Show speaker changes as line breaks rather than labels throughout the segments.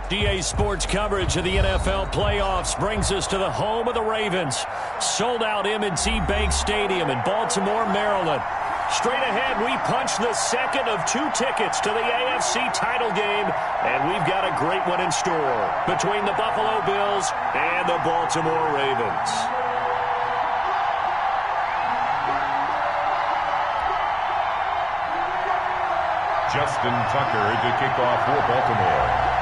GA Sports coverage of the NFL playoffs brings us to the home of the Ravens. Sold out M&T Bank Stadium in Baltimore, Maryland. Straight ahead, we punch the second of 2 tickets to the AFC title game, and we've got a great one in store between the Buffalo Bills and the Baltimore Ravens.
Justin Tucker to kick off for Baltimore.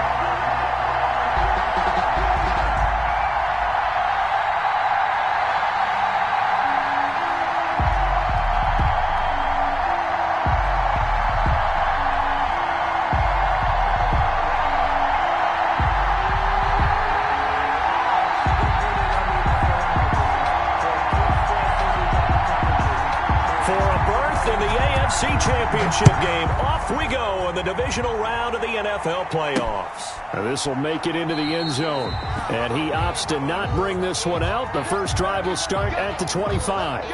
Championship game. Off we go in the divisional round of the NFL playoffs. This will make it into the end zone. And he opts to not bring this one out. The first drive will start at the 25.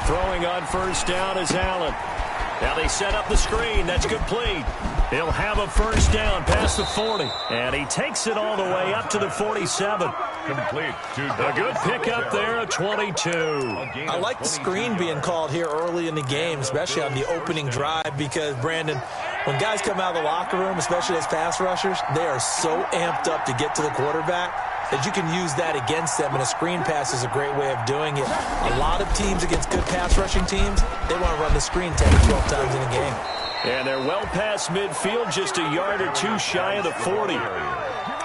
Throwing on first down is Allen. Now they set up the screen. That's complete. He'll have a first down past the 40. And he takes it all the way up to the 47.
Complete.
A good pickup there, a 22.
I like the screen being called here early in the game, especially on the opening drive, because, Brandon, when guys come out of the locker room, especially as pass rushers, they are so amped up to get to the quarterback that you can use that against them, and a screen pass is a great way of doing it. A lot of teams against good pass rushing teams, they want to run the screen 10 to 12 times in a game.
And they're well past midfield, just a yard or two shy of the 40.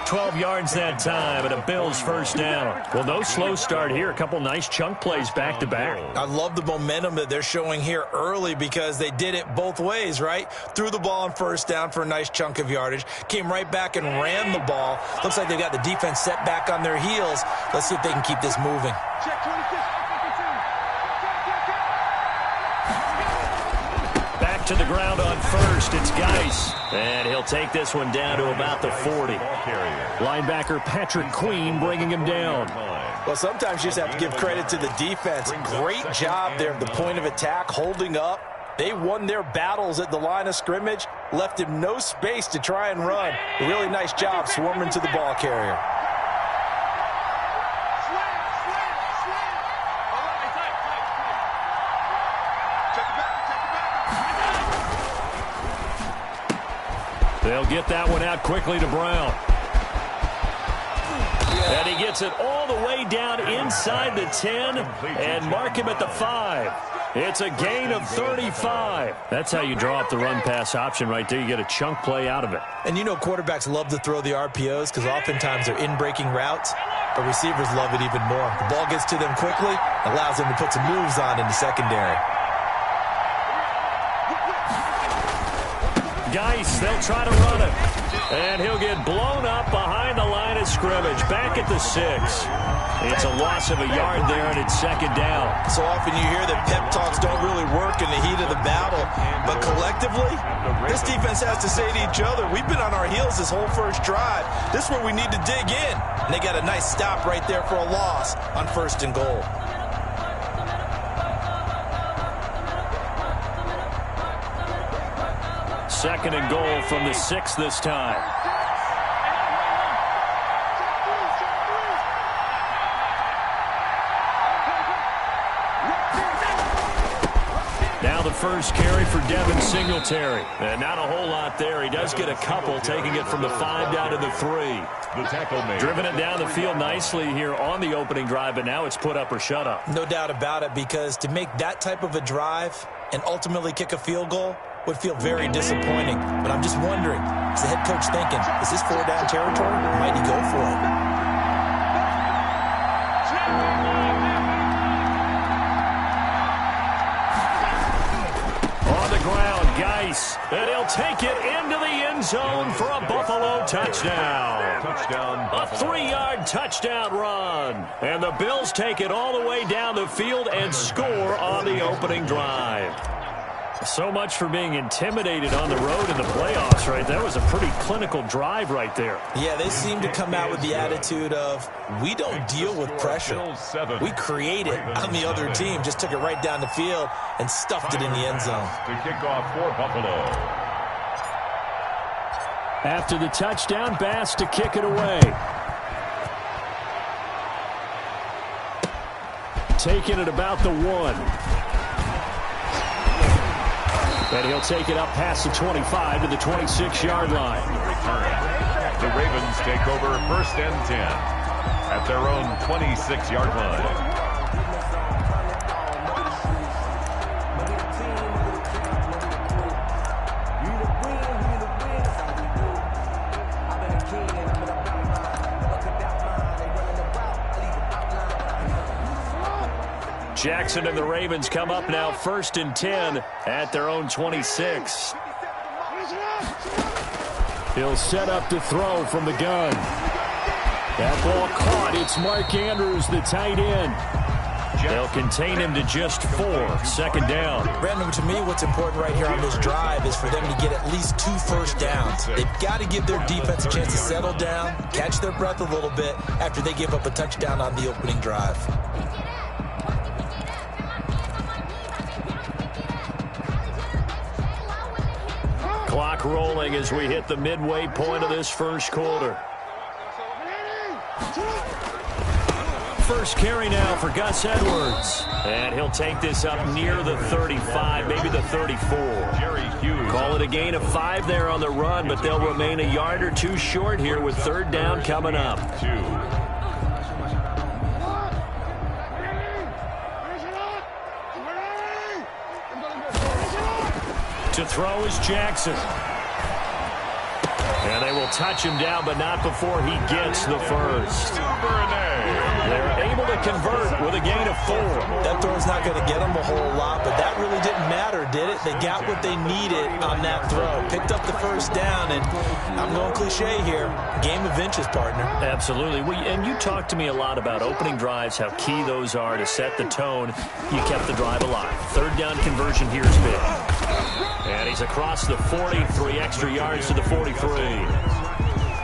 12 yards that time, and a Bills first down. Well, no slow start here. A couple nice chunk plays back-to-back.
I love the momentum that they're showing here early because they did it both ways, right? Threw the ball on first down for a nice chunk of yardage, came right back and ran the ball. Looks like they've got the defense set back on their heels. Let's see if they can keep this moving.
Back to the ground on first. It's Geis. And he'll take this one down to about the 40. Linebacker Patrick Queen bringing him down.
Well, sometimes you just have to give credit to the defense. Great job there at the point of attack, holding up. They won their battles at the line of scrimmage, left him no space to try and run. A really nice job swarming to the ball carrier.
They'll get that one out quickly to Brown. And he gets it all the way down inside the 10 and mark him at the 5. It's a gain of 35. That's how you draw up the run-pass option right there. You get a chunk play out of it.
And you know quarterbacks love to throw the RPOs because oftentimes they're in-breaking routes, but receivers love it even more. The ball gets to them quickly, allows them to put some moves on in the secondary.
Geis, they'll try to run it. And he'll get blown up behind the line of scrimmage. Back at the 6. It's a loss of a yard there, and it's second down.
So often you hear that pep talks don't really work in the heat of the battle. But collectively, this defense has to say to each other, we've been on our heels this whole first drive. This is where we need to dig in. And they got a nice stop right there for a loss on first and goal.
Second and goal from the 6 this time. Now the first carry for Devin Singletary. And not a whole lot there. He does get a couple, taking it from the 5 down to the 3.
The tackle made.
Driven it down the field nicely here on the opening drive, but now it's put up or shut up.
No doubt about it, because to make that type of a drive and ultimately kick a field goal, would feel very disappointing. But I'm just wondering, is the head coach thinking, is this 4-down territory, or might he go for it?
And he'll take it into the end zone for a Buffalo touchdown. A 3-yard touchdown run. And the Bills take it all the way down the field and score on the opening drive. So much for being intimidated on the road in the playoffs, right? That was a pretty clinical drive right there.
Yeah, they seem to come out with the attitude of, we don't deal with pressure. We create it on the other team. Just took it right down the field and stuffed it in the end zone.
To kick off for Buffalo.
After the touchdown, Bass to kick it away. Taking it about the 1. And he'll take it up past the 25 to the 26-yard line.
The Ravens take over 1st and 10 at their own 26-yard line.
Jackson and the Ravens come up now 1st and 10 at their own 26. He'll set up to throw from the gun. That ball caught. It's Mark Andrews, the tight end. They'll contain him to just 4. 2nd down.
Brandon, to me, what's important right here on this drive is for them to get at least 2 first downs. They've got to give their defense a chance to settle down, catch their breath a little bit after they give up a touchdown on the opening drive.
Clock rolling as we hit the midway point of this first quarter. First carry now for Gus Edwards. And he'll take this up near the 35, maybe the 34. Call it a gain of 5 there on the run, but they'll remain a yard or 2 short here with 3rd down coming up. To throw is Jackson. And they will touch him down, but not before he gets the first. They're able to convert with a gain of 4.
That throw's not going to get them a whole lot, but that really didn't matter, did it? They got what they needed on that throw. Picked up the first down, and I'm going cliche here. Game of inches, partner.
Absolutely. And you talked to me a lot about opening drives, how key those are to set the tone. You kept the drive alive. 3rd down conversion here is big. And he's across the 40, 3 extra yards to the 43.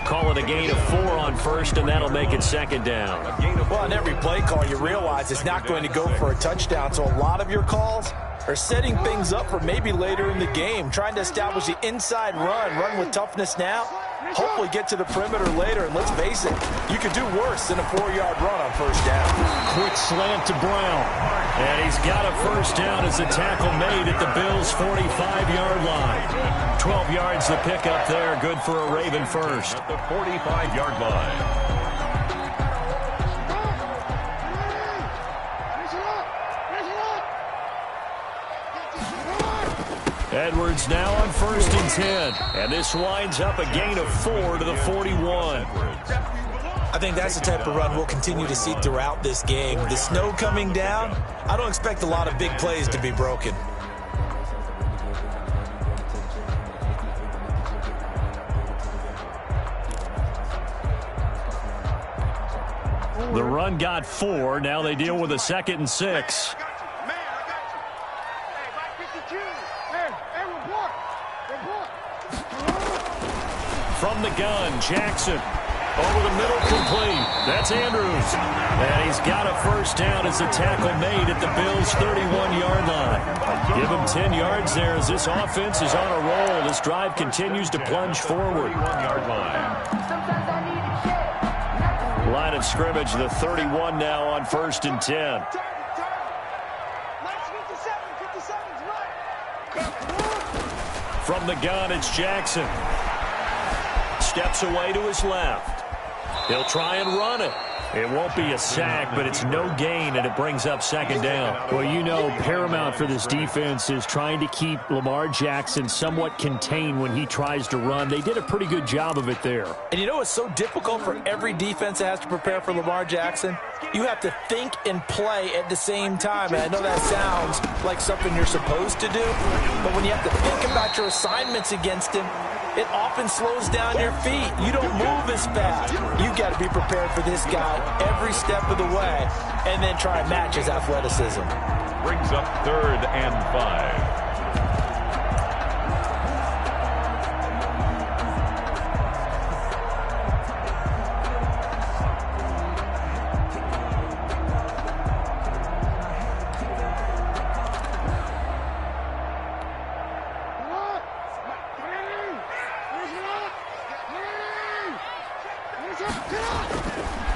Call it a gain of 4 on 1st, and that'll make it 2nd down.
Well, on every play call, you realize it's not going to go for a touchdown, so a lot of your calls are setting things up for maybe later in the game, trying to establish the inside run with toughness now, hopefully get to the perimeter later, and let's face it, you could do worse than a 4-yard run on 1st down.
Quick slant to Brown. And he's got a 1st down as the tackle made at the Bills' 45-yard line. 12 yards the pickup there, good for a Raven first.
At the 45-yard line.
Edwards now on 1st and 10. And this winds up a gain of 4 to the 41.
I think that's the type of run we'll continue to see throughout this game. The snow coming down, I don't expect a lot of big plays to be broken.
The run got 4. Now they deal with a 2nd and 6. From the gun, Jackson. Over the middle, complete. That's Andrews. And he's got a 1st down as the tackle made at the Bills' 31-yard line. Give him 10 yards there as this offense is on a roll. This drive continues to plunge forward.
1-yard line.
Line of scrimmage, the 31 now on 1st and 10. From the gun, it's Jackson. Steps away to his left. He'll try and run it. It won't be a sack, but it's no gain, and it brings up second down.
Well, you know, paramount for this defense is trying to keep Lamar Jackson somewhat contained when he tries to run. They did a pretty good job of it there.
And you know it's so difficult for every defense that has to prepare for Lamar Jackson? You have to think and play at the same time. And I know that sounds like something you're supposed to do, but when you have to think about your assignments against him, it often slows down your feet. You don't move as fast. You got to be prepared for this guy every step of the way and then try and match his athleticism.
Brings up 3rd and 5.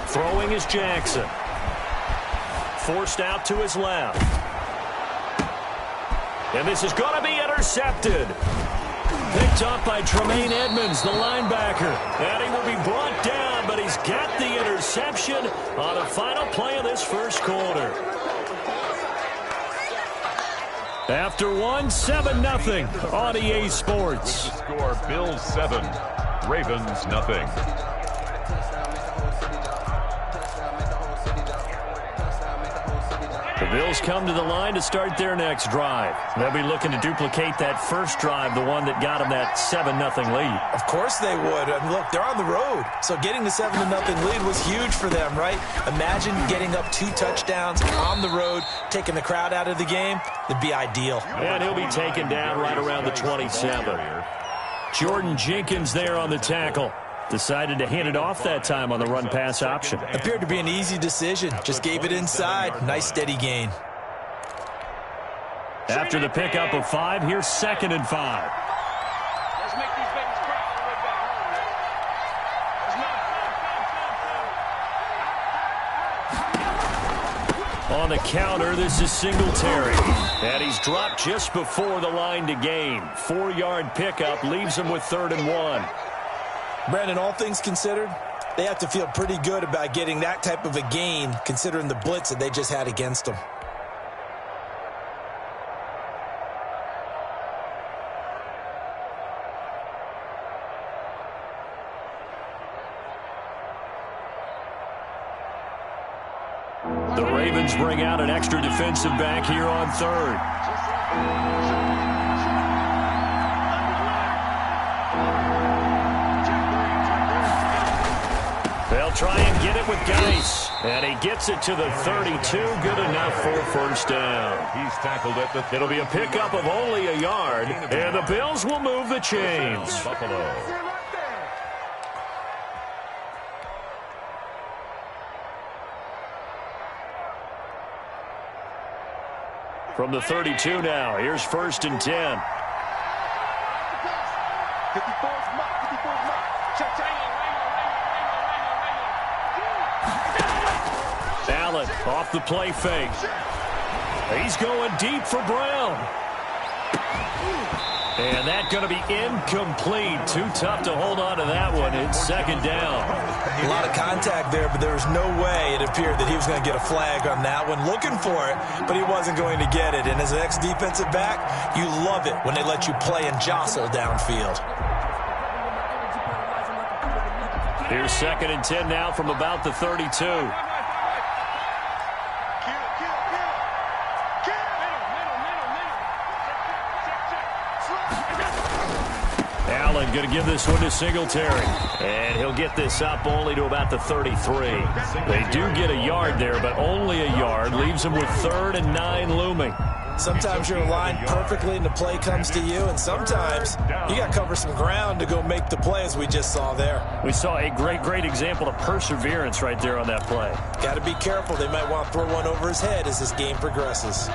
Throwing is Jackson. Forced out to his left. And this is going to be intercepted. Picked up by Tremaine Edmonds, the linebacker. And he will be brought down, but he's got the interception on the final play of this first quarter. After one, 7-0 on EA Sports.
The score, Bills 7, Ravens nothing.
The Bills come to the line to start their next drive. They'll be looking to duplicate that first drive, the one that got them that 7-0 lead.
Of course they would. I mean, look, they're on the road. So getting the 7-0 lead was huge for them, right? Imagine getting up 2 touchdowns on the road, taking the crowd out of the game. That'd be ideal.
And he'll be taken down right around the 27. Jordan Jenkins there on the tackle. Decided to hand it off that time on the run-pass option.
Appeared to be an easy decision. Just gave it inside. Nice steady gain.
After the pickup of 5, here's 2nd and 5.
Let's make these babies cry on the way back home.
On the counter, this is Singletary. And he's dropped just before the line to gain. 4-yard pickup leaves him with 3rd and 1.
Brandon, all things considered, they have to feel pretty good about getting that type of a gain, considering the blitz that they just had against them.
The Ravens bring out an extra defensive back here on 3rd. They'll try and get it with Geis. And he gets it to the 32. Good enough for a first down.
He's tackled at the...
It'll be a pickup of only a yard. And the Bills will move the chains.
Buffalo.
From the 32 now, here's 1st and 10. Allen off the play fake. He's going deep for Brown. And that's going to be incomplete. Too tough to hold on to that one. It's 2nd down.
A lot of contact there, but there was no way it appeared that he was going to get a flag on that one. Looking for it, but he wasn't going to get it. And as an ex-defensive back, you love it when they let you play and jostle downfield.
Here's 2nd and 10 now from about the 32. Allen going to give this one to Singletary. And he'll get this up only to about the 33. They do get a yard there, but only a yard. Leaves them with 3rd and 9 looming.
Sometimes you're aligned perfectly and the play comes to you, and sometimes you got to cover some ground to go make the play, as we just saw there.
We saw a great example of perseverance right there on that play.
Got to be careful. They might want to throw one over his head as this game progresses.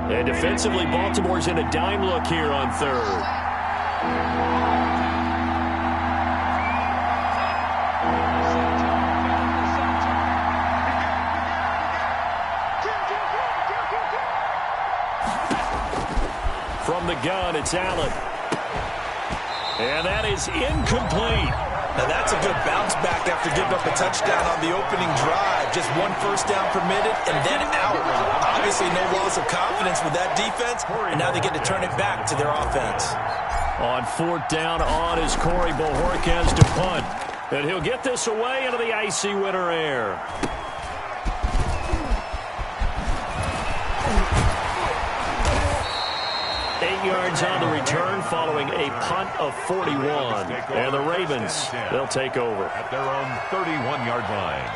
And defensively, Baltimore's in a dime look here on 3rd. gun, it's Allen. And that is incomplete.
Now that's a good bounce back after giving up a touchdown on the opening drive. Just one first down permitted and then out. Obviously no loss of confidence with that defense, and now they get to turn it back to their offense.
On fourth down on is Corey Bojorquez to punt. And he'll get this away into the icy winter air. Yards on the return following a punt of 41. And the Ravens, they'll take over.
At their own 31-yard line.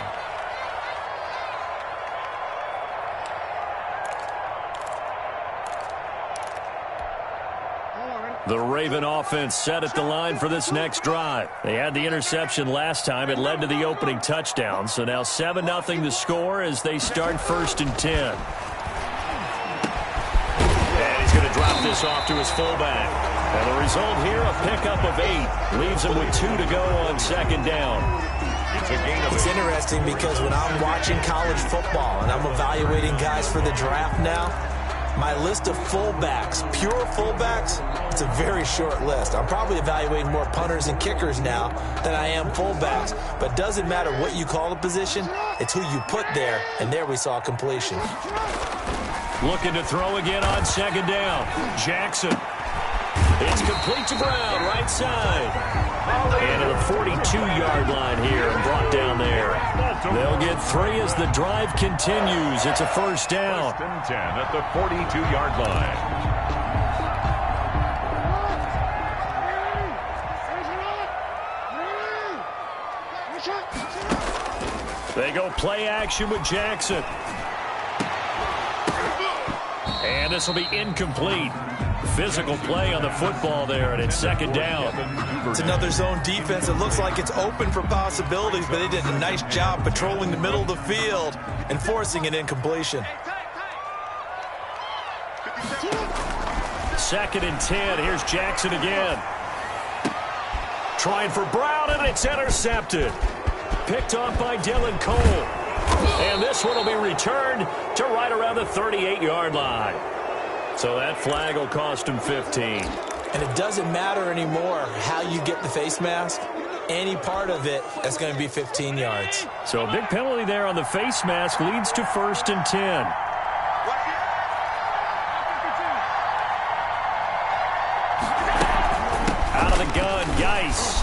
The Raven offense set at the line for this next drive. They had the interception last time. It led to the opening touchdown. So now 7-0 the score as they start 1st and 10. Drop this off to his fullback. And the result here, a pickup of 8. Leaves him with 2 to go on 2nd down.
It's interesting because when I'm watching college football and I'm evaluating guys for the draft now, my list of fullbacks, pure fullbacks, it's a very short list. I'm probably evaluating more punters and kickers now than I am fullbacks. But it doesn't matter what you call the position, it's who you put there. And there we saw completion.
Looking to throw again on 2nd down. Jackson. It's complete to Brown, right side. And at the 42-yard line here and brought down there. They'll get 3 as the drive continues. It's a 1st down.
1st and 10 at the 42-yard
line. They go play action with Jackson. And this will be incomplete. Physical play on the football there, and it's 2nd down.
It's another zone defense. It looks like it's open for possibilities, but they did a nice job patrolling the middle of the field and forcing an incompletion.
2nd and 10. Here's Jackson again. Trying for Brown, and it's intercepted. Picked off by Dylan Cole. And this one will be returned to right around the 38-yard line. So that flag will cost him 15.
And it doesn't matter anymore how you get the face mask. Any part of it is going to be 15 yards.
So a big penalty there on the face mask leads to 1st and 10. Out of the gun, Geis.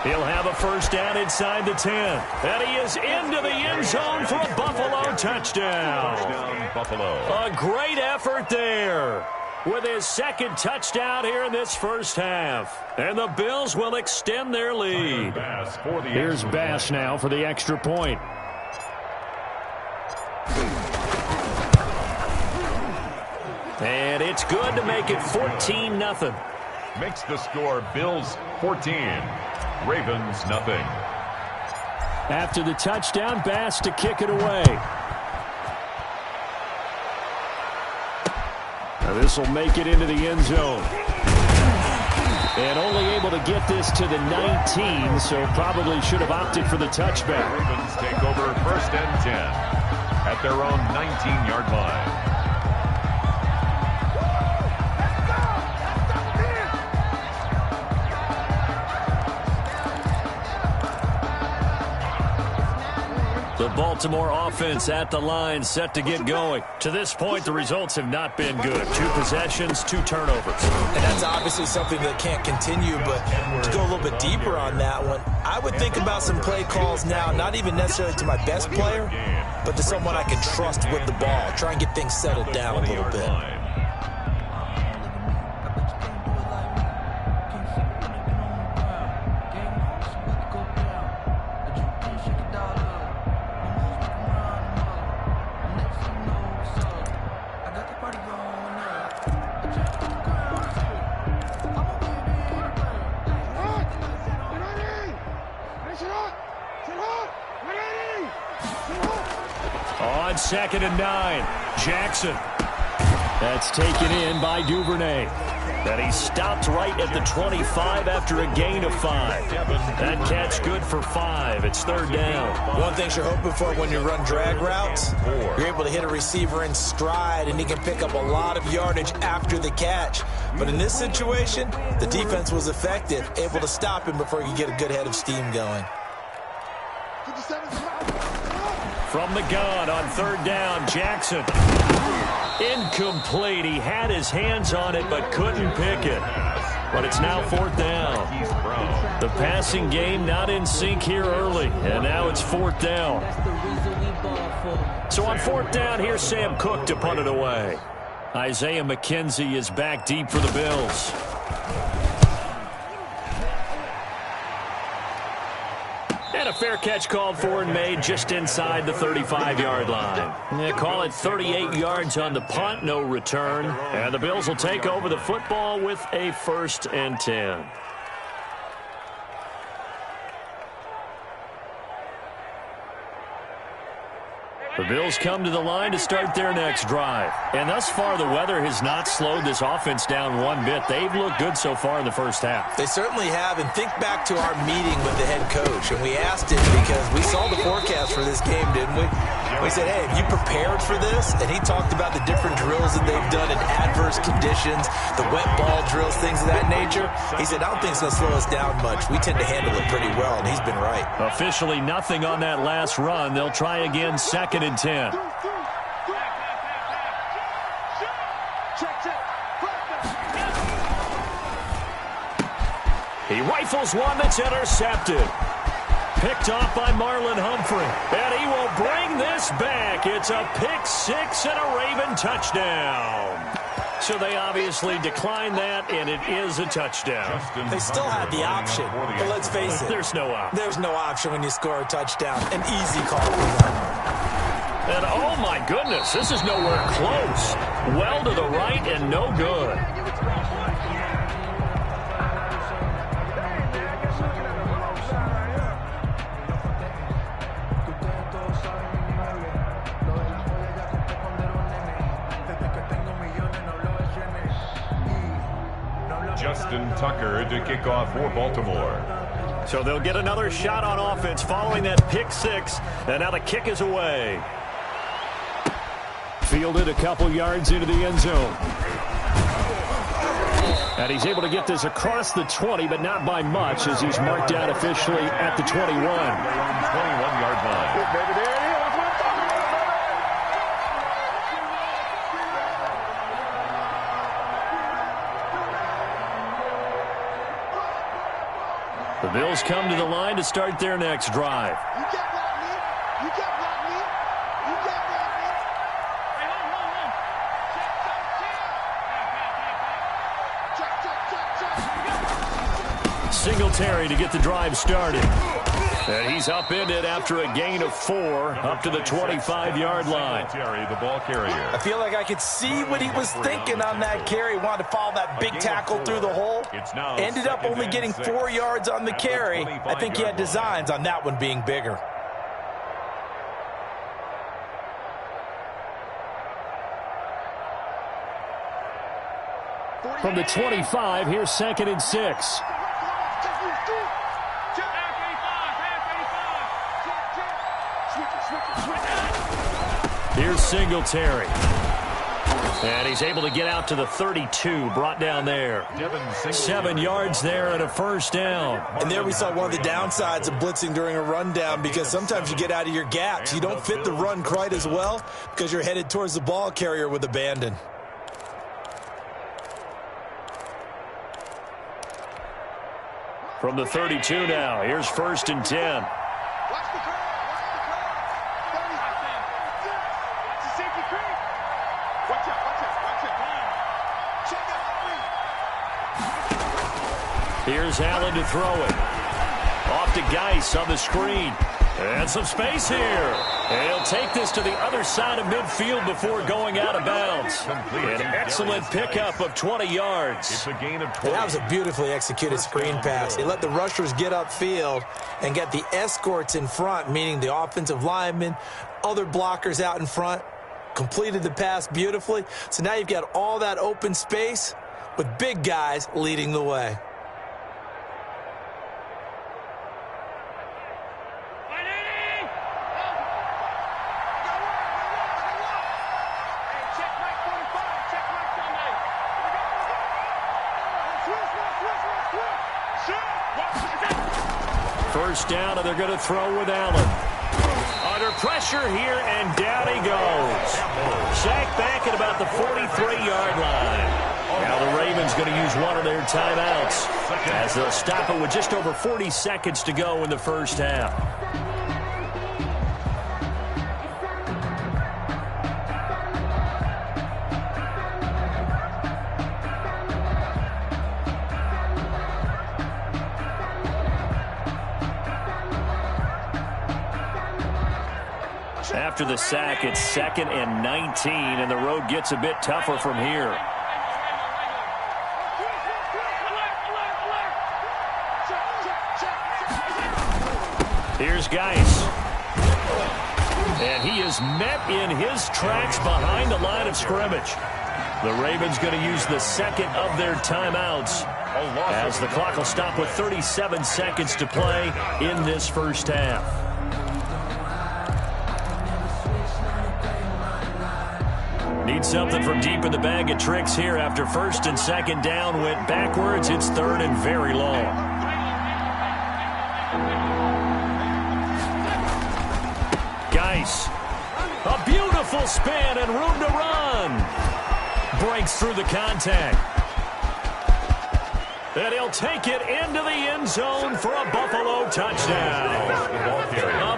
He'll have a 1st down inside the 10. And he is into the end zone for a Buffalo touchdown.
Buffalo.
A great effort there with his 2nd touchdown here in this 1st half. And the Bills will extend their lead. Here's Bass now for the extra point. And it's good to make it 14-0.
Makes the score Bills 14. Ravens nothing.
After the touchdown, Bass to kick it away. Now this will make it into the end zone. And only able to get this to the 19, so probably should have opted for the touchback.
Ravens take over 1st and 10 at their own 19-yard line.
The Baltimore offense at the line, set to get going. To this point, the results have not been good. 2 possessions, 2 turnovers.
And that's obviously something that can't continue, but to go a little bit deeper on that one, I would think about some play calls now, not even necessarily to my best player, but to someone I can trust with the ball. Try and get things settled down a little bit.
On 2nd and 9, Jackson. That's taken in by Duvernay. And he stopped right at the 25 after a gain of 5. That catch good for 5. It's third down.
One thing you're hoping for when you run drag routes, you're able to hit a receiver in stride, and he can pick up a lot of yardage after the catch. But in this situation, the defense was effective, able to stop him before he could get a good head of steam going.
From the gun on third down, Jackson. Incomplete. He had his hands on it but couldn't pick it. But it's now fourth down. The passing game not in sync here early, and now it's fourth down. So on fourth down, here's Sam Cook to punt it away. Isaiah McKenzie is back deep for the Bills. And a fair catch called for and made just inside the 35-yard line. They call it 38 yards on the punt, no return. And the Bills will take over the football with a 1st and 10. The Bills come to the line to start their next drive. And thus far, the weather has not slowed this offense down one bit. They've looked good so far in the first half.
They certainly have. And think back to our meeting with the head coach. And we asked him because we saw the forecast for this game, didn't we? We said, hey, have you prepared for this? And he talked about the different drills that they've done in adverse conditions, the wet ball drills, things of that nature. He said, I don't think it's going to slow us down much. We tend to handle it pretty well, and he's been right.
Officially nothing on that last run. They'll try again, 2nd and 10. He rifles one that's intercepted. Picked off by Marlon Humphrey. And he will bring this back. It's a pick 6 and a Raven touchdown. So they obviously declined that, and it is a touchdown.
They still had the option, but let's face it.
There's no option.
There's no option when you score a touchdown. An easy call for them.
And oh my goodness, this is nowhere close. Well to the right and no good.
Justin Tucker to kick off for Baltimore.
So they'll get another shot on offense following that pick 6. And now the kick is away. Fielded a couple yards into the end zone. And he's able to get this across the 20, but not by much, as he's marked out officially at the 21.
21-yard line.
The Bills come to the line to start their next drive.
You can't block me. You can't block me. You can't block me. Hey, hold. Check.
Singletary to get the drive started. And he's upended after a gain of 4 up to the 25-yard line.
Singletary, the ball carrier.
I feel like I could see what he was thinking on that carry. Wanted to follow that big tackle through the hole. Ended up only getting 4 yards on the carry. I think he had designs on that one being bigger.
From the 25, here's 2nd and 6. Here's Singletary. And he's able to get out to the 32, brought down there. 7 yards there and a 1st down.
And there we saw one of the downsides of blitzing during a rundown, because sometimes you get out of your gaps. You don't fit the run quite as well because you're headed towards the ball carrier with abandon.
From the 32 now, here's 1st and 10. Here's Allen to throw it. Off to Geis on the screen. And some space here. And he'll take this to the other side of midfield before going out of bounds. An excellent pickup of 20 yards.
It's a gain of 20.
And that was a beautifully executed screen pass. He let the rushers get upfield and get the escorts in front, meaning the offensive linemen, other blockers out in front, completed the pass beautifully. So now you've got all that open space. with big guys leading the way.
First down, and they're going to throw with Allen. Under pressure here, and down he goes. Sacked back at about the 43-yard line. Now the Ravens going to use one of their timeouts as they'll stop it with just over 40 seconds to go in the first half. After the sack, it's 2nd and 19, and the road gets a bit tougher from here. Here's Geis. And he is met in his tracks behind the line of scrimmage. The Ravens going to use the second of their timeouts as the clock will stop with 37 seconds to play in this first half. Need something from deep in the bag of tricks here after first and second down went backwards. It's third and very long. Geis. A beautiful spin and room to run. Breaks through the contact. And he'll take it into the end zone for a Buffalo touchdown.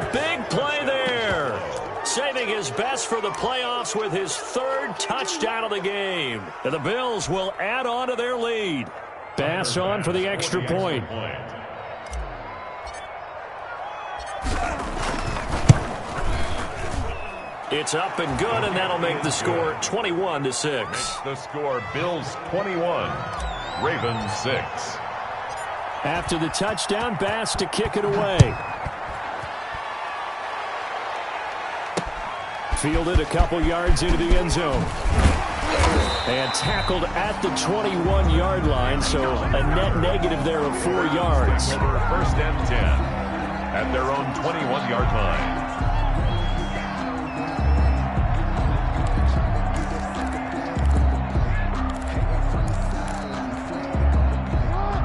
A big play there. Saving his best for the playoffs with his third touchdown of the game. And the Bills will add on to their lead.
Pass on for the extra point.
It's up and good, and that'll make the score 21-6.
The score, Bills 21, Ravens 6.
After the touchdown, Bass to kick it away. Fielded a couple yards into the end zone. And tackled at the 21-yard line, so a net negative there of 4 yards.
First and 10 at their own 21-yard line.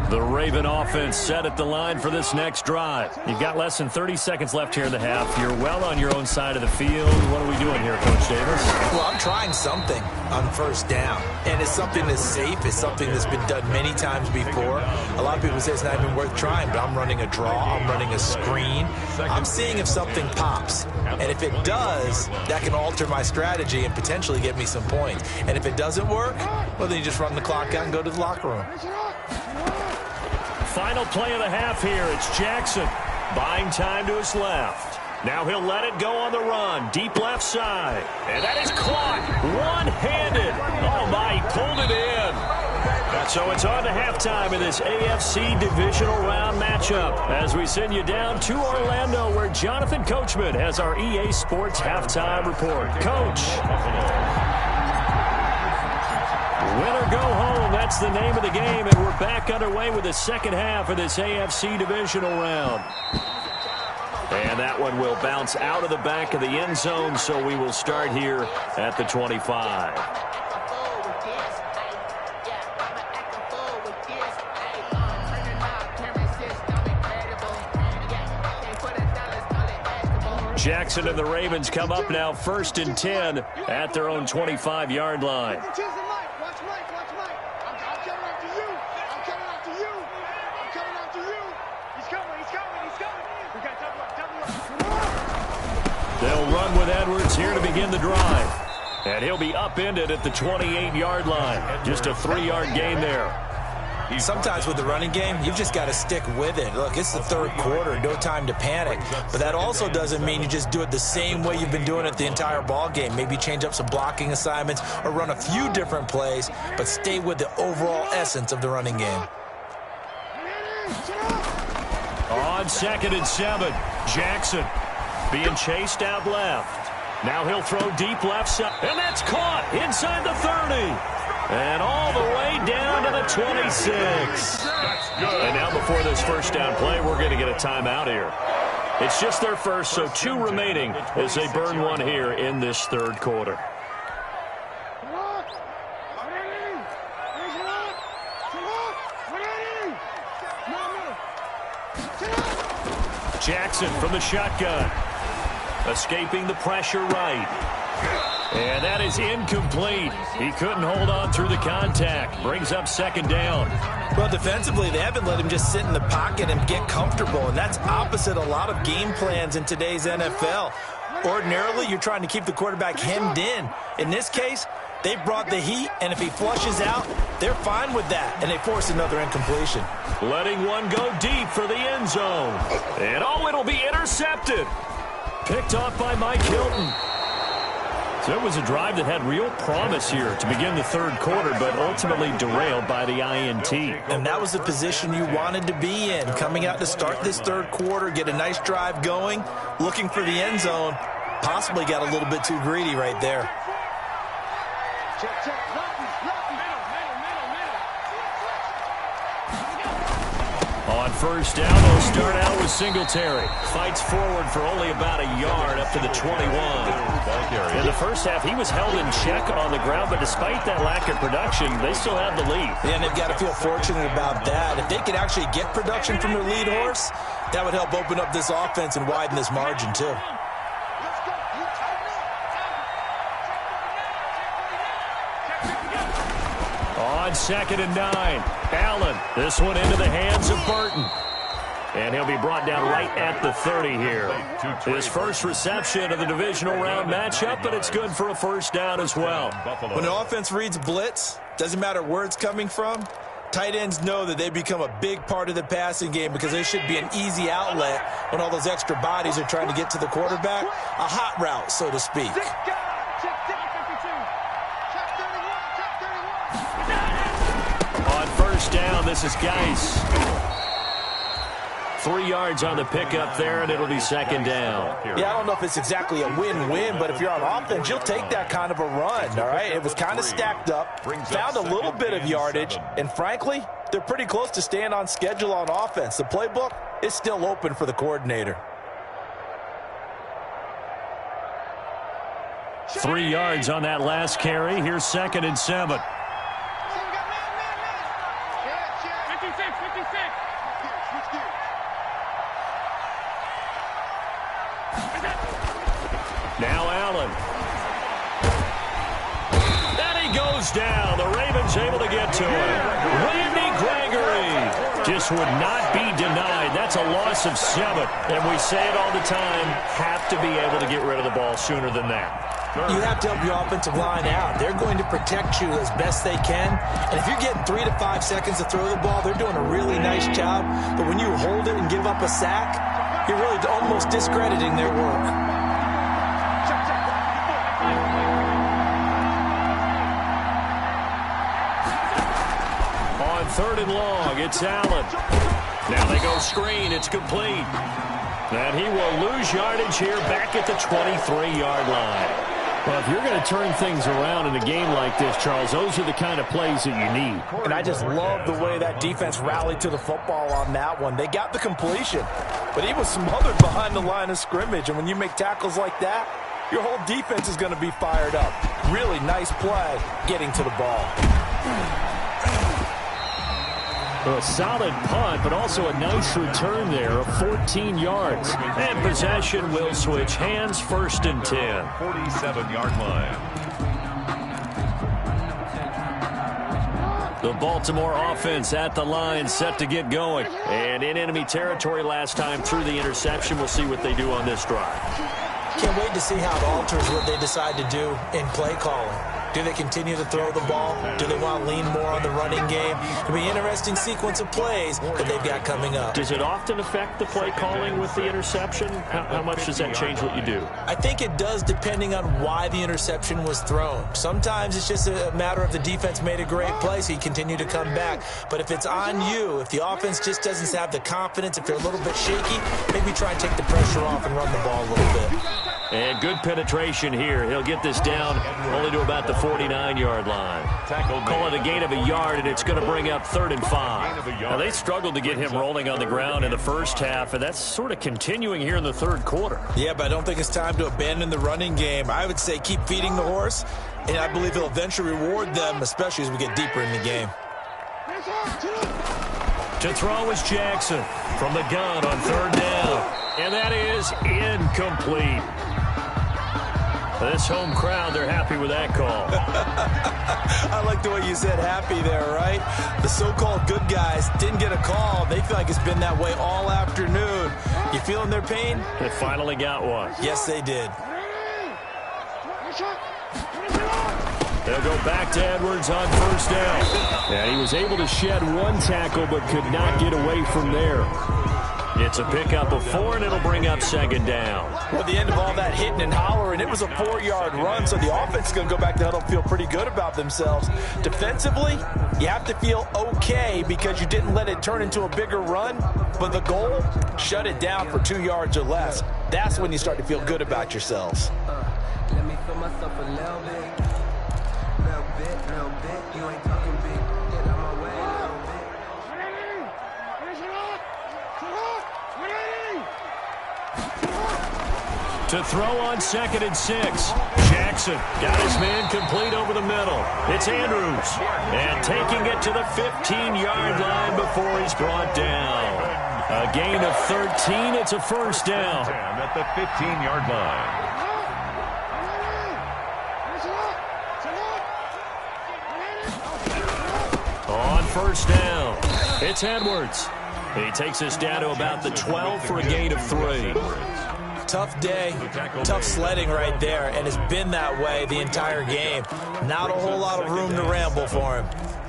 The Raven offense set at the line for this next drive. You've got less than 30 seconds left here in the half. You're well on your own side of the field. What are we doing here, Coach Davis?
Well, I'm trying something on first down. And it's something that's safe. It's something that's been done many times before. A lot of people say it's not even worth trying, but I'm running a draw. I'm running a screen. I'm seeing if something pops. And if it does, that can alter my strategy and potentially get me some points. And if it doesn't work, well, then you just run the clock out and go to the locker room.
Final play of the half here. It's Jackson buying time to his left. Now he'll let it go on the run. Deep left side. And that is caught. One-handed. Oh, my. He pulled it in. So it's on to halftime in this AFC divisional round matchup as we send you down to Orlando where Jonathan Coachman has our EA Sports halftime report. Coach. Win or go home, that's the name of the game, and we're back underway with the second half of this AFC divisional round. And that one will bounce out of the back of the end zone, so we will start here at the 25. Jackson and the Ravens come up now first and 10 at their own 25-yard line. They'll run with Edwards here to begin the drive. And he'll be upended at the 28-yard line. Just a 3-yard gain there.
Sometimes with the running game, you've just got to stick with it. Look, it's the third quarter, no time to panic. But that also doesn't mean you just do it the same way you've been doing it the entire ball game. Maybe change up some blocking assignments or run a few different plays, but stay with the overall essence of the running game.
On 2nd and 7, Jackson being chased out left. Now he'll throw deep left side, and that's caught inside the 30. And all the way down to the 26. And now before this first down play, we're going to get a timeout here. It's just their first, so 2 remaining as they burn one here in this third quarter. Jackson from the shotgun. Escaping the pressure right. And that is incomplete. He couldn't hold on through the contact. Brings up second down.
Well, defensively, they haven't let him just sit in the pocket and get comfortable, and that's opposite a lot of game plans in today's NFL. Ordinarily, you're trying to keep the quarterback hemmed in. In this case, they brought the heat, and if he flushes out, they're fine with that, and they force another incompletion.
Letting one go deep for the end zone. And, oh, it'll be intercepted. Picked off by Mike Hilton. So it was a drive that had real promise here to begin the third quarter, but ultimately derailed by the INT.
And that was the position you wanted to be in, coming out to start this third quarter, get a nice drive going, looking for the end zone. Possibly got a little bit too greedy right there.
On first down, they'll start out with Singletary. Fights forward for only about a yard up to the 21. In the first half, he was held in check on the ground, but despite that lack of production, they still have the lead.
And they've got to feel fortunate about that. If they could actually get production from their lead horse, that would help open up this offense and widen this margin too.
On 2nd and 9, Allen. This one into the hands of Burton. And he'll be brought down right at the 30 here. His first reception of the divisional round matchup, but it's good for a first down as well.
When the offense reads blitz, doesn't matter where it's coming from, tight ends know that they become a big part of the passing game because they should be an easy outlet when all those extra bodies are trying to get to the quarterback. A hot route, so to speak.
On first down, this is Geis. 3 yards on the pickup there, and it'll be second down.
Yeah, I don't know if it's exactly a win-win, but if you're on offense, you'll take that kind of a run, all right? It was kind of stacked up, found a little bit of yardage, and frankly, they're pretty close to staying on schedule on offense. The playbook is still open for the coordinator.
3 yards on that last carry. Here's 2nd and 7. Now Allen. And he goes down. The Ravens able to get to him. Randy Gregory just would not be denied. That's a loss of 7. And we say it all the time, have to be able to get rid of the ball sooner than that.
You have to help your offensive line out. They're going to protect you as best they can. And if you're getting 3 to 5 seconds to throw the ball, they're doing a really nice job. But when you hold it and give up a sack, you're really almost discrediting their work. On 3rd and long, it's Allen. Now they go screen. It's complete. And he will lose yardage here back at the 23-yard line.
Well, if you're going to turn things around in a game like this, Charles, those are the kind of plays that you need.
And I just love the way that defense rallied to the football on that one. They got the completion, but he was smothered behind the line of scrimmage. And when you make tackles like that, your whole defense is going to be fired up. Really nice play getting to the ball.
A solid punt, but also a nice return there of 14 yards.
And possession will switch hands, 1st and 10.
47-yard line.
The Baltimore offense at the line, set to get going. And in enemy territory last time through the interception. We'll see what they do on this drive.
Can't wait to see how it alters what they decide to do in play calling. Do they continue to throw the ball? Do they want to lean more on the running game? It'll be an interesting sequence of plays that they've got coming up.
Does it often affect the play calling with the interception? How much does that change what you do?
I think it does depending on why the interception was thrown. Sometimes it's just a matter of the defense made a great play, so you continue to come back. But if it's on you, if the offense just doesn't have the confidence, if they're a little bit shaky, maybe try and take the pressure off and run the ball a little bit.
And good penetration here. He'll get this down only to about the 49-yard line. Call it a gain of a yard, and it's going to bring up 3rd and 5. Now, they struggled to get him rolling on the ground in the first half, and that's sort of continuing here in the third quarter.
Yeah, but I don't think it's time to abandon the running game. I would say keep feeding the horse, and I believe he'll eventually reward them, especially as we get deeper in the game.
To throw is Jackson from the gun on 3rd down. And that is incomplete. This home crowd, they're happy with that call.
I like the way you said happy there, right? The so-called good guys didn't get a call. They feel like it's been that way all afternoon. You feeling their pain?
They finally got one.
Yes, they did.
They'll go back to Edwards on 1st down.
And he was able to shed one tackle but could not get away from there.
It's a pickup of 4, and it'll bring up 2nd down.
Well, at the end of all that hitting and hollering, it was a 4-yard run, so the offense is going to go back to huddle and feel pretty good about themselves. Defensively, you have to feel okay because you didn't let it turn into a bigger run, but the goal, shut it down for 2 yards or less. That's when you start to feel good about yourselves.
Let me feel myself a little bit. You ain't talking big. Get out my way a little bit.
To throw on 2nd and 6. Jackson got his man complete over the middle. It's Andrews. And taking it to the 15-yard line before he's brought down. A gain of 13. It's a 1st down.
At the 15-yard line.
On 1st down, it's Edwards. He takes us down to about the 12 for a gain of 3.
Tough day, tough sledding right there, and it's been that way the entire game. Not a whole lot of room to ramble for him.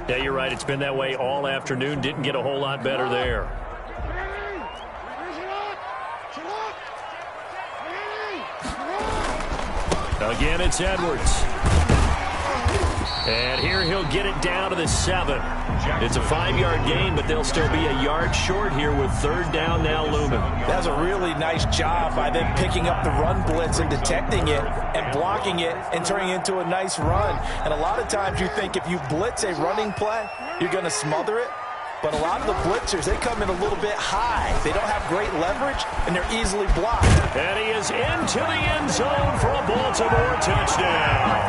Yeah, you're right. It's been that way all afternoon. Didn't get a whole lot better there. Again, it's Edwards. And here he'll get it down to the 7. It's a 5-yard gain, but they'll still be a yard short here with 3rd down now looming.
That's a really nice job by them picking up the run blitz and detecting it and blocking it and turning it into a nice run. And a lot of times you think if you blitz a running play, you're going to smother it. But a lot of the blitzers, they come in a little bit high. They don't have great leverage, and they're easily blocked.
And he is into the end zone for a Baltimore touchdown.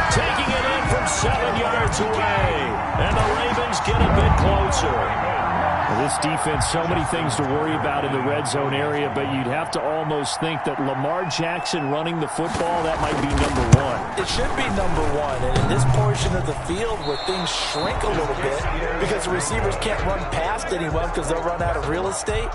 Taking it in from 7 yards away. And the Ravens get a bit closer.
Well, this defense, so many things to worry about in the red zone area, but you'd have to almost think that Lamar Jackson running the football, that might be number 1.
It should be number 1. And in this portion of the field where things shrink a little bit because the receivers can't run past anyone because they'll run out of real estate,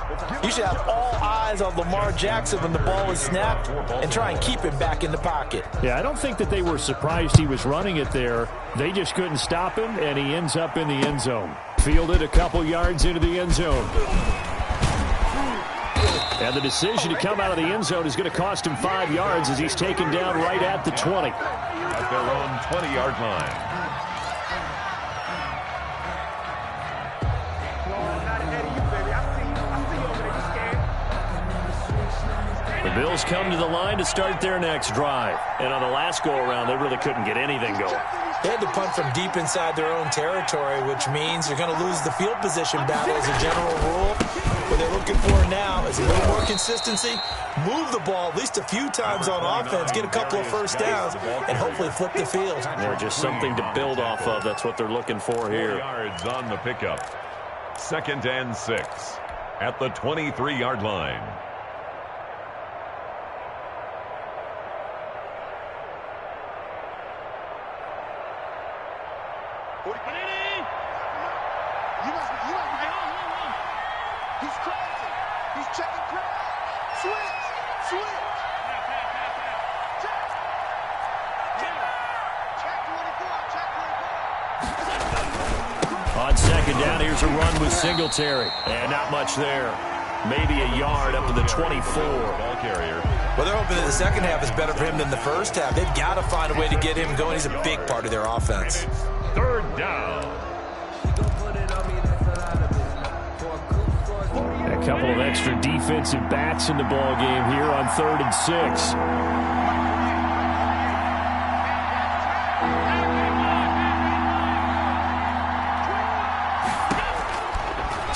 you should have all eyes on Lamar Jackson when the ball is snapped and try and keep him back in the pocket.
Yeah, I don't think that they were surprised he was running it there. They just couldn't stop him, and he ends up in the end zone. Fielded a couple yards into the end zone. And the decision to come out of the end zone is going to cost him 5 yards as he's taken down right at the 20.
At their own 20-yard line.
The Bills come to the line to start their next drive. And on the last go-around, they really couldn't get anything going.
They had to punt from deep inside their own territory, which means you're going to lose the field position battle as a general rule. What they're looking for now is a little more consistency, move the ball at least a few times on offense, get a couple of first downs, and hopefully flip the field.
Yeah, just something to build off of. That's what they're looking for here.
Yards on the pickup. 2nd and 6 at the 23-yard line.
He's crazy. He's checking crowd. Switch. Check 24.
On 2nd down, here's a run with Singletary. And not much there. Maybe a yard up to the 24.
Ball carrier.
Well, they're hoping that the second half is better for him than the first half. They've got to find a way to get him going. He's a big part of their offense.
3rd down.
A couple of extra defensive backs in the ball game here on 3rd and 6.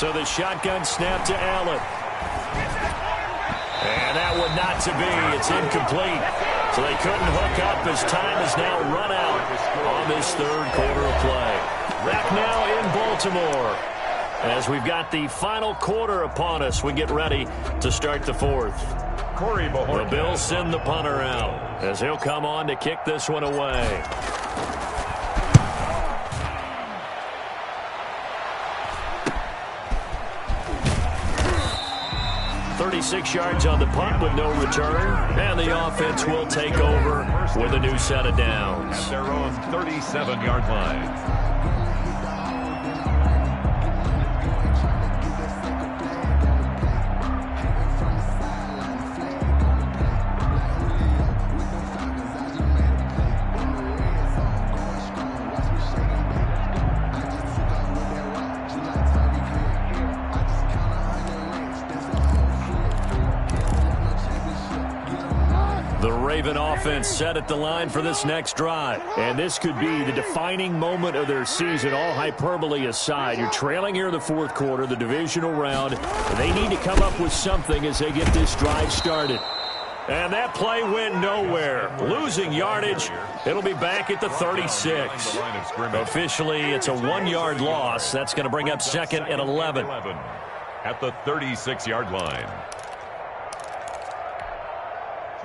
So the shotgun snap to Allen. And that one not to be. It's incomplete. So they couldn't hook up as time is now run out on this 3rd quarter of play. Back now in Baltimore as we've got the final quarter upon us. We get ready to start the 4th. The Bills send the punter out as he'll come on to kick this one away. 36 yards on the punt with no return. And the offense will take over with a new set of downs.
At their own 37-yard line.
Raven offense set at the line for this next drive.
And this could be the defining moment of their season, all hyperbole aside. You're trailing here in the 4th quarter, the divisional round. They need to come up with something as they get this drive started.
And that play went nowhere. Losing yardage. It'll be back at the 36. Officially, it's a 1-yard loss. That's going to bring up 2nd and 11.
At the 36-yard line.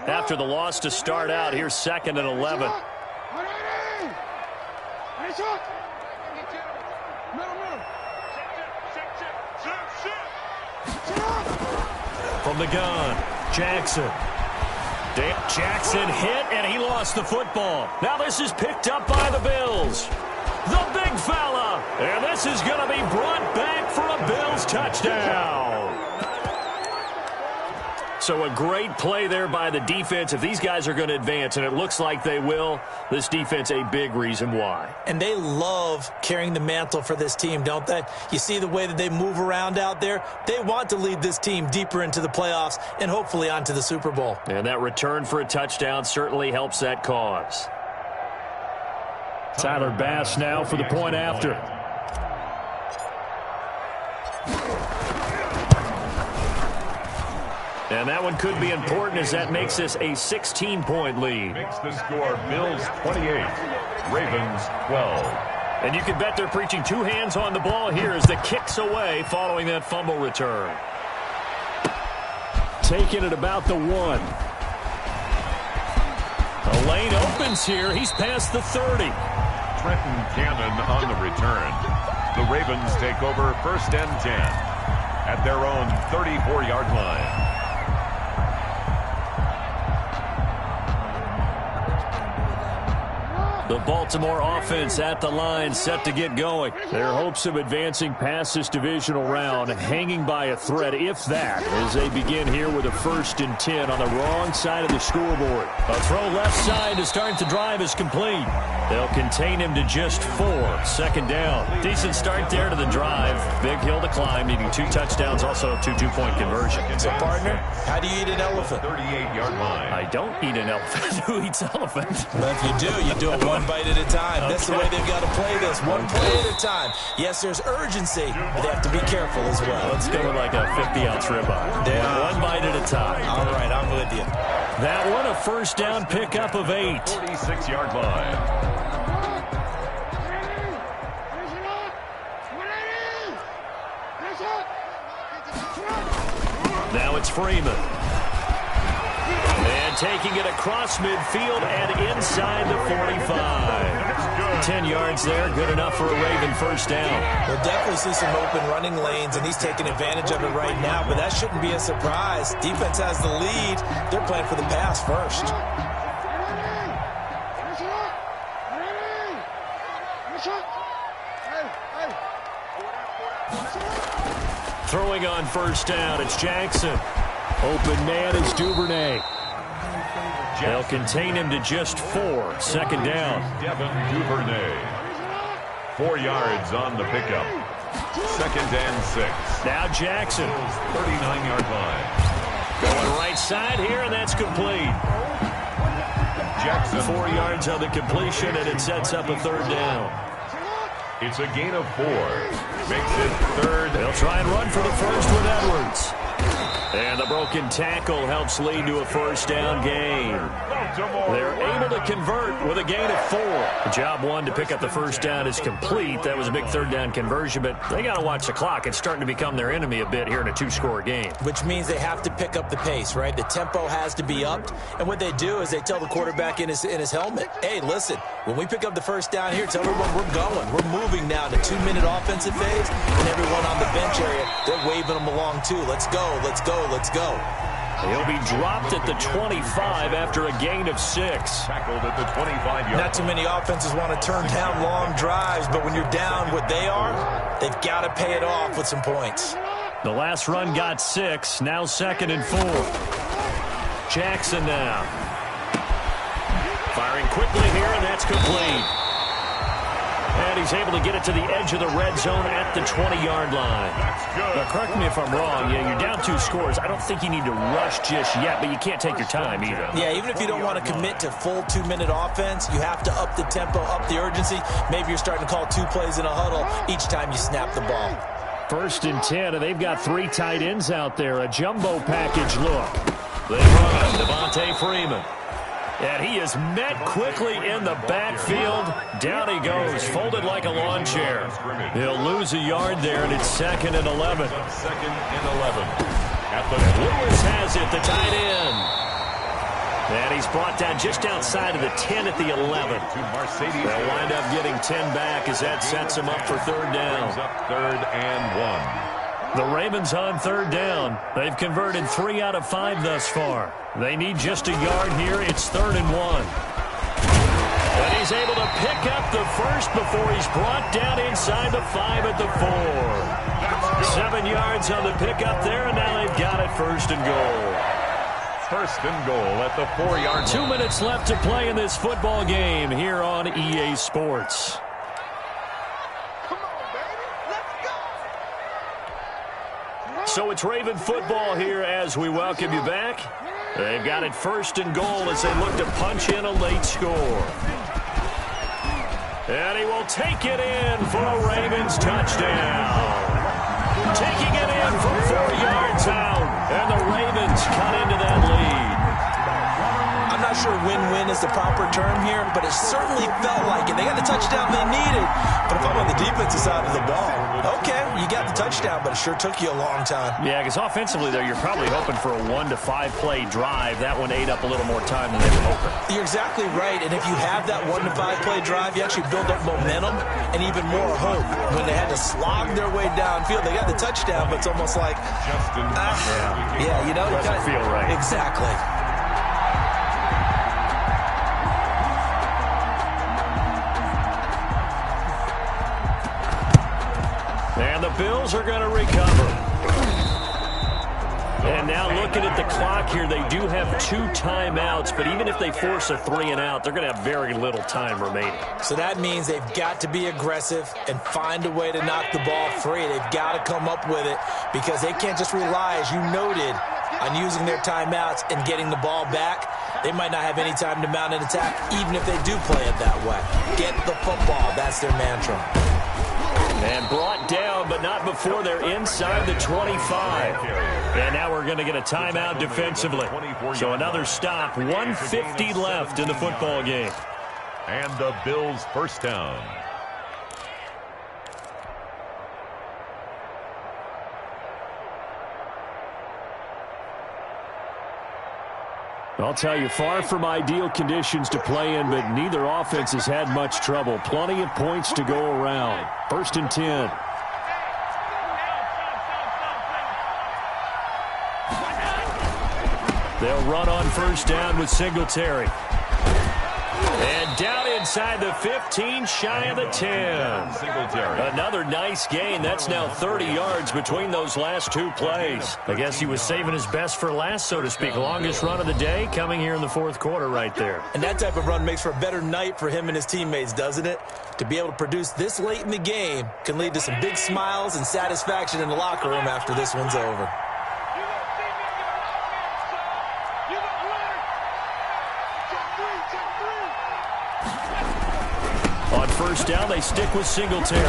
After the loss to start out, here's 2nd and 11. From the gun, Jackson. Jackson hit, and he lost the football. Now this is picked up by the Bills. The big fella. And this is going to be brought back for a Bills touchdown. So a great play there by the defense. If these guys are going to advance, and it looks like they will, this defense a big reason why.
And they love carrying the mantle for this team, don't they? You see the way that they move around out there? They want to lead this team deeper into the playoffs and hopefully onto the Super Bowl.
And that return for a touchdown certainly helps that cause.
Tyler Bass now for the point after.
And that one could be important as that makes this a 16-point lead.
Makes the score Bills 28, Ravens 12.
And you can bet they're preaching 2 hands on the ball here as the kick's away following that fumble return.
Taking it about the 1.
A lane opens here. He's past the 30.
Trenton Cannon on the return. The Ravens take over 1st and 10 at their own 34-yard line.
The Baltimore offense at the line, set to get going.
Their hopes of advancing past this divisional round hanging by a thread, if that, as they begin here with a 1st and 10 on the wrong side of the scoreboard.
A throw left side to start the drive is complete. They'll contain him to just 4. 2nd down. Decent start there to the drive. Big hill to climb, needing 2 touchdowns, also 2 two-point conversion.
So, partner, how do you eat an elephant?
38-yard line.
I don't eat an elephant. Who eats elephant?
Well, if you do it one bite at a time. That's the way they've got to play this. One play at a time. Yes, there's urgency, but they have to be careful as well.
Let's go with like a 50-ounce ribeye. One bite at a time.
All right, I'm with you.
That one a 1st down pickup of 8.
46-yard line.
Now it's Freeman. And taking it across midfield and inside the 45. 10 yards there, good enough for a Raven 1st down.
We'll definitely see some open running lanes, and he's taking advantage of it right now, but that shouldn't be a surprise. Defense has the lead. They're playing for the pass first.
Throwing on 1st down, it's Jackson.
Open man is Duvernay.
They'll contain him to just 4. 2nd down.
Devin Duvernay. 4 yards on the pickup. Second and 6.
Now Jackson.
39-yard line.
Going right side here, and that's complete.
Jackson.
4 yards on the completion, and it sets up a third down.
It's a gain of 4. Makes it third.
They'll try and run for the first with Edwards. And the broken tackle helps lead to a first down gain. They're able to convert with a gain of 4. Job 1 to pick up the first down is complete. That was a big third down conversion, but they got to watch the clock. It's starting to become their enemy a bit here in a 2-score game.
Which means they have to pick up the pace, right? The tempo has to be upped. And what they do is they tell the quarterback in his helmet, hey, listen, when we pick up the first down here, tell everyone we're going. We're moving now to 2-minute offensive phase, and everyone on the bench area, they're waving them along too. Let's go, let's go, let's go.
He'll be dropped at the 25 after a gain of 6.
Tackled at the 25-yard.
Not too many offenses want to turn down long drives, but when you're down what they are, they've got to pay it off with some points.
The last run got 6. Now 2nd and 4. Jackson now. Firing quickly here, and that's complete. And he's able to get it to the edge of the red zone at the 20-yard line. Now, correct me if I'm wrong. Yeah, you're down 2 scores. I don't think you need to rush just yet, but you can't take your time either.
Yeah, even if you don't want to commit to full 2-minute offense, you have to up the tempo, up the urgency. Maybe you're starting to call 2 plays in a huddle each time you snap the ball.
1st and 10, and they've got 3 tight ends out there. A jumbo package look. They run Devontae Freeman. And he is met quickly in the backfield. Down he goes, folded like a lawn chair. He'll lose a yard there, and it's 2nd and 11.
2nd and 11.
Lewis has it, the tight end. And he's brought down just outside of the 10 at the 11. They'll wind up getting 10 back as that sets him up for third down.
Brings up 3rd and 1.
The Ravens on third down. They've converted 3 out of 5 thus far. They need just a yard here. It's 3rd and 1. And he's able to pick up the first before he's brought down inside the 5 at the 4. 7 yards on the pickup there, and now they've got it 1st and goal.
1st and goal at the 4-yard line.
2 minutes left to play in this football game here on EA Sports. So it's Raven football here as we welcome you back. They've got it 1st and goal as they look to punch in a late score. And he will take it in for a Ravens touchdown. Taking it in from 4 yards out. And the Ravens cut into that lead.
I'm not sure win-win is the proper term here, but it certainly felt like it. They got the touchdown they needed. But if I'm on the defensive side of the ball, okay, you got the touchdown, but it sure took you a long time.
Yeah, because offensively, though, you're probably hoping for a 1 to 5 play drive. That one ate up a little more time than they were hoping.
You're exactly right, and if you have that 1 to 5 play drive, you actually build up momentum and even more hope. When they had to slog their way downfield, they got the touchdown, but it's almost like, yeah, you know,
doesn't feel right.
Exactly.
And the Bills are going to recover. And now looking at the clock here, they do have 2 timeouts, but even if they force a 3 and out, they're going to have very little time remaining.
So that means they've got to be aggressive and find a way to knock the ball free. They've got to come up with it because they can't just rely, as you noted, on using their timeouts and getting the ball back. They might not have any time to mount an attack, even if they do play it that way. Get the football. That's their mantra.
And brought down, but not before they're inside the 25. And now we're going to get a timeout defensively. So another stop, 1:50 left in the football game.
And the Bills' first down.
I'll tell you, far from ideal conditions to play in, but neither offense has had much trouble. Plenty of points to go around. 1st and 10. They'll run on 1st down with Singletary. And down inside the 15, shy of the 10. Another nice gain. That's now 30 yards between those last two plays.
I guess he was saving his best for last, so to speak. Longest run of the day coming here in the fourth quarter right there.
And that type of run makes for a better night for him and his teammates, doesn't it? To be able to produce this late in the game can lead to some big smiles and satisfaction in the locker room after this one's over.
On first down, they stick with Singletary.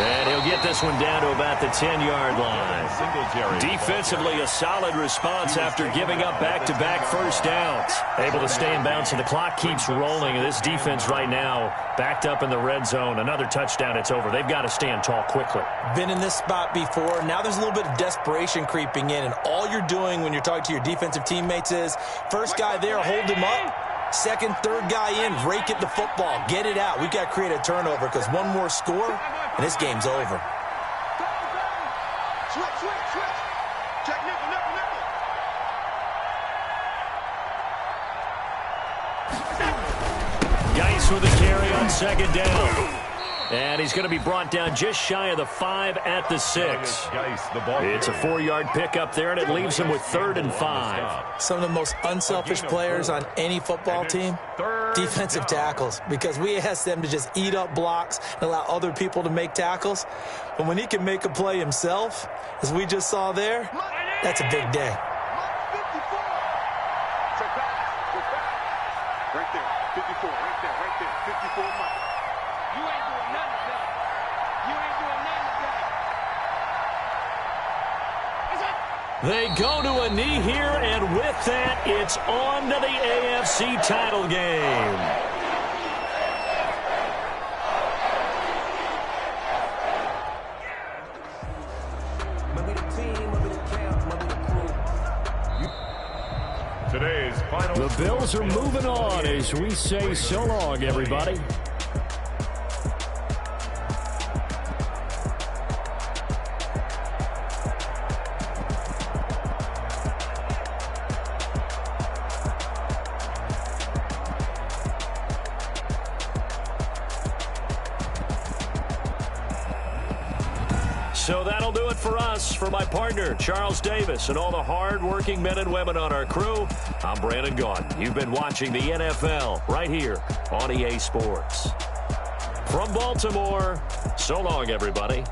And he'll get this one down to about the 10-yard line. Defensively, a solid response after giving up back-to-back first downs.
Able to stay in bounds, and the clock keeps rolling. And this defense right now backed up in the red zone. Another touchdown, it's over. They've got to stand tall quickly.
Been in this spot before. Now there's a little bit of desperation creeping in, and all you're doing when you're talking to your defensive teammates is, first guy there, hold him up. Second, third guy in, rake at the football. Get it out. We've got to create a turnover because one more score, and this game's over.
Switch. Check nickel.
Geis with a carry on second down. And he's going to be brought down just shy of the 5 at the 6. It's a 4-yard pickup there, and it leaves him with 3rd and 5.
Some of the most unselfish players on any football team, defensive tackles, because we ask them to just eat up blocks and allow other people to make tackles. But when he can make a play himself, as we just saw there, that's a big day.
Right there, 54, right there, 54 Mike. You ain't doing nothing today.
They go to a knee here, and with that, it's on to the AFC title game.
Today's final.
The Bills are moving on as we say so long, everybody.
So that'll do it for us. For my partner, Charles Davis, and all the hard-working men and women on our crew, I'm Brandon Gaudin. You've been watching the NFL right here on EA Sports. From Baltimore, so long, everybody.